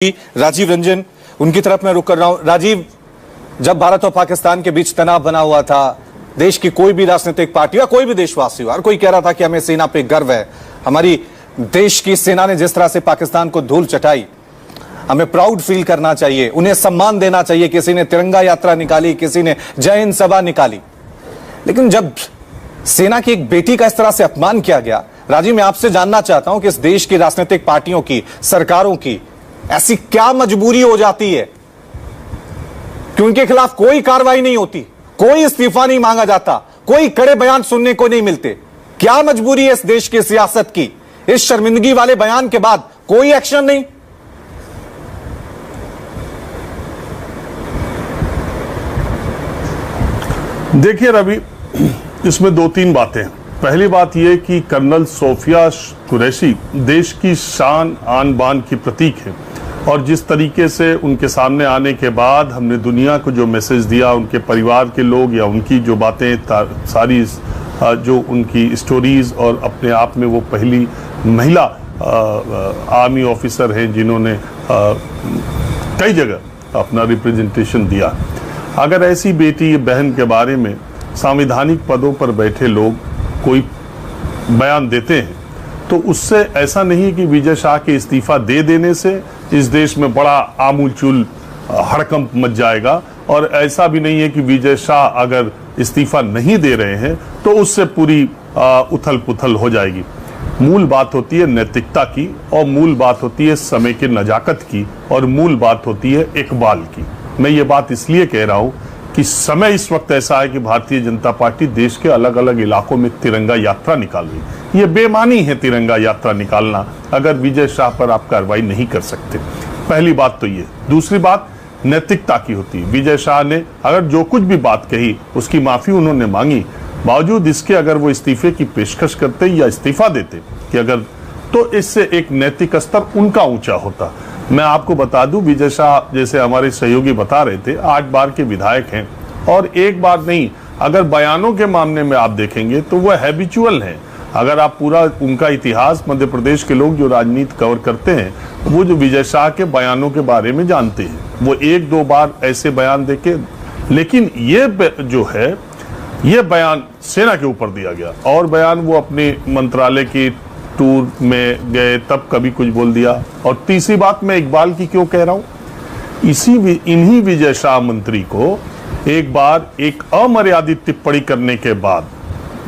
राजीव रंजन, उनकी तरफ मैं रुक कर रहा हूं। राजीव, जब भारत और पाकिस्तान के बीच तनाव बना हुआ था, देश की कोई भी राजनीतिक पार्टी या कोई भी देशवासी हो, हर कोई कह रहा था कि हमें सेना पे गर्व है, हमारी देश की सेना ने जिस तरह से पाकिस्तान को धूल चटाई, हमें प्राउड फील करना चाहिए, उन्हें सम्मान देना चाहिए। किसी ने तिरंगा यात्रा निकाली, किसी ने जय हिंद सभा निकाली। लेकिन जब सेना की एक बेटी का इस तरह से अपमान किया गया, राजीव, मैं आपसे जानना चाहता हूं कि इस देश की राजनीतिक पार्टियों की, सरकारों की ऐसी क्या मजबूरी हो जाती है कि उनके खिलाफ कोई कार्रवाई नहीं होती, कोई इस्तीफा नहीं मांगा जाता, कोई कड़े बयान सुनने को नहीं मिलते? क्या मजबूरी है इस देश की सियासत की? इस शर्मिंदगी वाले बयान के बाद कोई एक्शन नहीं। देखिए रवि, इसमें दो तीन बातें हैं। पहली बात यह कि कर्नल सोफिया कुरैशी देश की शान आन बान की प्रतीक है, और जिस तरीके से उनके सामने आने के बाद हमने दुनिया को जो मैसेज दिया, उनके परिवार के लोग या उनकी जो बातें सारी जो उनकी स्टोरीज, और अपने आप में वो पहली महिला आर्मी ऑफिसर हैं जिन्होंने कई जगह अपना रिप्रेजेंटेशन दिया। अगर ऐसी बेटी बहन के बारे में संवैधानिक पदों पर बैठे लोग कोई बयान देते हैं, तो उससे ऐसा नहीं कि विजय शाह के इस्तीफा दे देने से इस देश में बड़ा आमूलचूल हड़कंप मच जाएगा, और ऐसा भी नहीं है कि विजय शाह अगर इस्तीफा नहीं दे रहे हैं तो उससे पूरी उथल पुथल हो जाएगी। मूल बात होती है नैतिकता की, और मूल बात होती है समय की नजाकत की, और मूल बात होती है इकबाल की। मैं ये बात इसलिए कह रहा हूं कि समय इस वक्त ऐसा है कि भारतीय जनता पार्टी देश के अलग अलग इलाकों में तिरंगा यात्रा निकाल रही। ये बेमानी है तिरंगा यात्रा निकालना, अगर विजय शाह पर आप कार्रवाई नहीं कर सकते। पहली बात तो ये। दूसरी बात नैतिकता की होती है। विजय शाह ने अगर जो कुछ भी बात कही उसकी माफी उन्होंने मांगी, बावजूद इसके अगर वो इस्तीफे की पेशकश करते या इस्तीफा देते कि अगर, तो इससे एक नैतिक स्तर उनका ऊंचा होता। मैं आपको बता दूं, विजय शाह जैसे हमारे सहयोगी बता रहे थे 8 बार के विधायक हैं, और एक बार नहीं, अगर बयानों के मामले में आप देखेंगे तो वह हैबिचुअल हैं। अगर आप पूरा उनका इतिहास, मध्य प्रदेश के लोग जो राजनीति कवर करते हैं, वो जो विजय शाह के बयानों के बारे में जानते हैं, वो 1-2 बार ऐसे बयान देके, लेकिन ये जो है ये बयान सेना के ऊपर दिया गया, और बयान वो अपने मंत्रालय की टूर में गए तब कभी कुछ बोल दिया। और तीसरी बात मैं इकबाल की क्यों कह रहा हूं, इन्हीं विजय शाह मंत्री को एक बार एक अमर्यादित टिप्पणी करने के बाद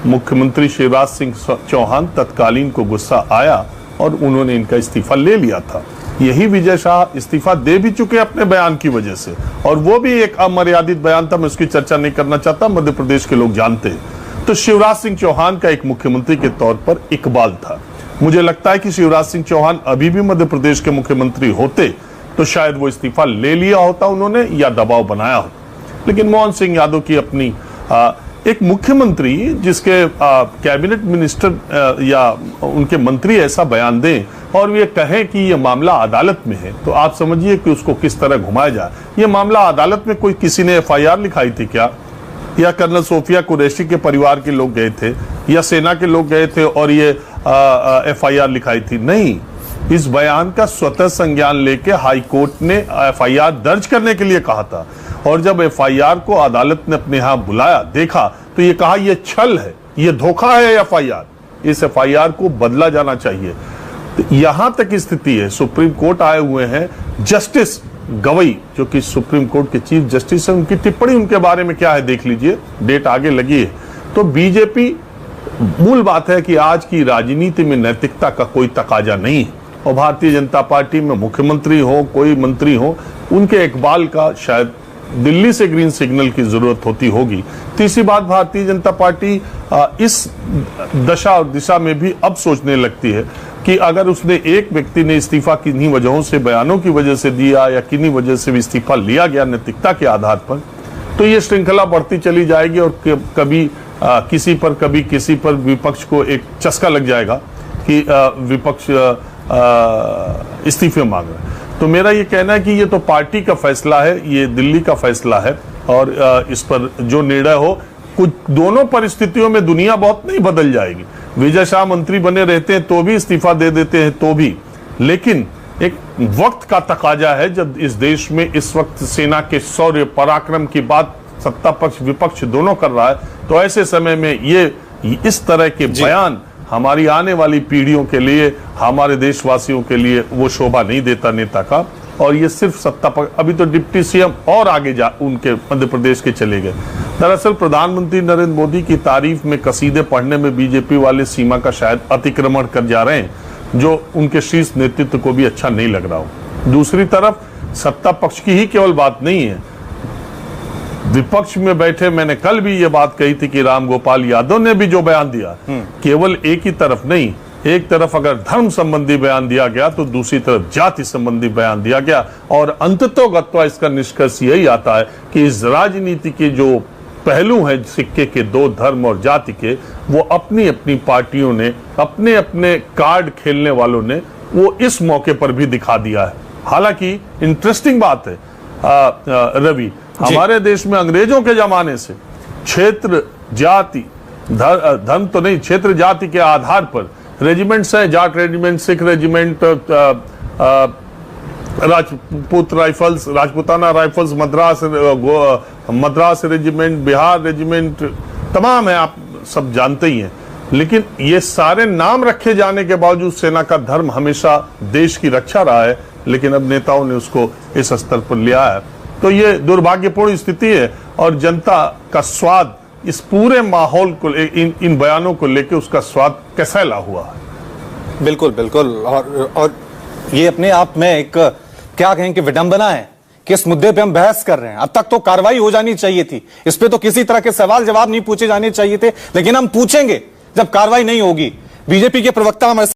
मुख्यमंत्री शिवराज सिंह चौहान तत्कालीन को गुस्सा आया और उन्होंने इनका इस्तीफा ले लिया था। यही विजय शाह इस्तीफा दे भी चुके अपने बयान की वजह से, और वो भी एक अमर्यादित बयान था। मैं उसकी चर्चा नहीं करना चाहता, मध्य प्रदेश के लोग जानते हैं। तो शिवराज सिंह चौहान का एक मुख्यमंत्री के तौर पर इकबाल था। मुझे लगता है कि शिवराज सिंह चौहान अभी भी मध्य प्रदेश के मुख्यमंत्री होते तो शायद वो इस्तीफा ले लिया होता उन्होंने, या दबाव बनाया होता। लेकिन मोहन सिंह यादव की अपनी एक मुख्यमंत्री जिसके कैबिनेट मिनिस्टर या उनके मंत्री ऐसा बयान दें और ये कहें कि ये मामला अदालत में है, तो आप समझिए कि उसको किस तरह घुमाया जाए। ये मामला अदालत में कोई किसी ने FIR लिखाई थी क्या, या कर्नल सोफिया कुरैशी के परिवार के लोग गए थे, या सेना के लोग गए थे और ये FIR लिखाई थी? नहीं, इस बयान का स्वतः संज्ञान लेके हाई कोर्ट ने FIR दर्ज करने के लिए कहा था, और जब FIR को अदालत ने अपने यहां बुलाया, देखा, तो ये कहा ये छल है, ये धोखा है FIR, इस FIR को बदला जाना चाहिए। तो यहां तक स्थिति है। सुप्रीम कोर्ट आए हुए हैं, जस्टिस गवई जो कि सुप्रीम कोर्ट के चीफ जस्टिस है, उनकी टिप्पणी उनके बारे में क्या है देख लीजिए, डेट आगे लगी है। तो बीजेपी, मूल बात है कि आज की राजनीति में नैतिकता का कोई तकाजा नहीं है, और भारतीय जनता पार्टी में मुख्यमंत्री हो, कोई मंत्री हो, उनके इकबाल का शायद दिल्ली से ग्रीन सिग्नल की जरूरत होती होगी। तीसरी बात, भारतीय जनता पार्टी इस दशा और दिशा में भी अब सोचने लगती है कि अगर उसने एक व्यक्ति ने इस्तीफा किन्हीं वजहों से, बयानों की वजह से दिया, या किन्हीं वजह से भी इस्तीफा लिया गया नैतिकता के आधार पर, तो ये श्रृंखला बढ़ती चली जाएगी, और कभी किसी पर कभी किसी पर विपक्ष को एक चस्का लग जाएगा कि विपक्ष इस्तीफे मांग रहा है। तो मेरा ये कहना है कि ये तो पार्टी का फैसला है, ये दिल्ली का फैसला है, और इस पर जो निर्णय हो, कुछ दोनों परिस्थितियों में दुनिया बहुत नहीं बदल जाएगी। विजय शाह मंत्री बने रहते हैं तो भी, इस्तीफा दे देते हैं तो भी, लेकिन एक वक्त का तकाजा है जब इस देश में इस वक्त सेना के शौर्य पराक्रम की बात सत्ता पक्ष विपक्ष दोनों कर रहा है, तो ऐसे समय में ये इस तरह के बयान हमारी आने वाली पीढ़ियों के लिए, हमारे देशवासियों के लिए वो शोभा नहीं देता नेता का। और ये सिर्फ सत्ता पक्ष, अभी तो डिप्टी सीएम और आगे जा उनके मध्य प्रदेश के चले गए। दरअसल प्रधानमंत्री नरेंद्र मोदी की तारीफ में कसीदे पढ़ने में बीजेपी वाले सीमा का शायद अतिक्रमण कर जा रहे हैं, जो उनके शीर्ष नेतृत्व को भी अच्छा नहीं लग रहा हो। दूसरी तरफ सत्ता पक्ष की ही केवल बात नहीं है, विपक्ष में बैठे, मैंने कल भी ये बात कही थी कि राम गोपाल यादव ने भी जो बयान दिया, केवल एक ही तरफ नहीं, एक तरफ अगर धर्म संबंधी बयान दिया गया तो दूसरी तरफ जाति संबंधी बयान दिया गया। और अंततोगत्वा इसका निष्कर्ष यही आता है कि इस राजनीति के जो पहलू हैं सिक्के के, दो धर्म और जाति के, वो अपनी अपनी पार्टियों ने, अपने अपने कार्ड खेलने वालों ने वो इस मौके पर भी दिखा दिया है। हालांकि इंटरेस्टिंग बात है रवि, हमारे देश में अंग्रेजों के जमाने से क्षेत्र जाति धर्म तो नहीं, क्षेत्र जाति के आधार पर रेजिमेंट्स हैं, Jat regiment, Sikh regiment, Rajput rifles, Rajputana rifles, Madras regiment, Bihar regiment, तमाम है, आप सब जानते ही हैं। लेकिन ये सारे नाम रखे जाने के बावजूद सेना का धर्म हमेशा देश की रक्षा रहा है, लेकिन अब नेताओं ने उसको इस स्तर पर लिया है। तो ये दुर्भाग्यपूर्ण स्थिति है और जनता का स्वाद इस पूरे माहौल को, इन बयानों को लेकर उसका स्वाद कसैला हुआ है। बिल्कुल बिल्कुल। और ये अपने आप में एक क्या कहें कि विडंबना है कि इस मुद्दे पे हम बहस कर रहे हैं। अब तक तो कार्रवाई हो जानी चाहिए थी, इस पे तो किसी तरह के सवाल जवाब नहीं पूछे जाने चाहिए थे, लेकिन हम पूछेंगे जब कार्रवाई नहीं होगी। बीजेपी के प्रवक्ता हमारे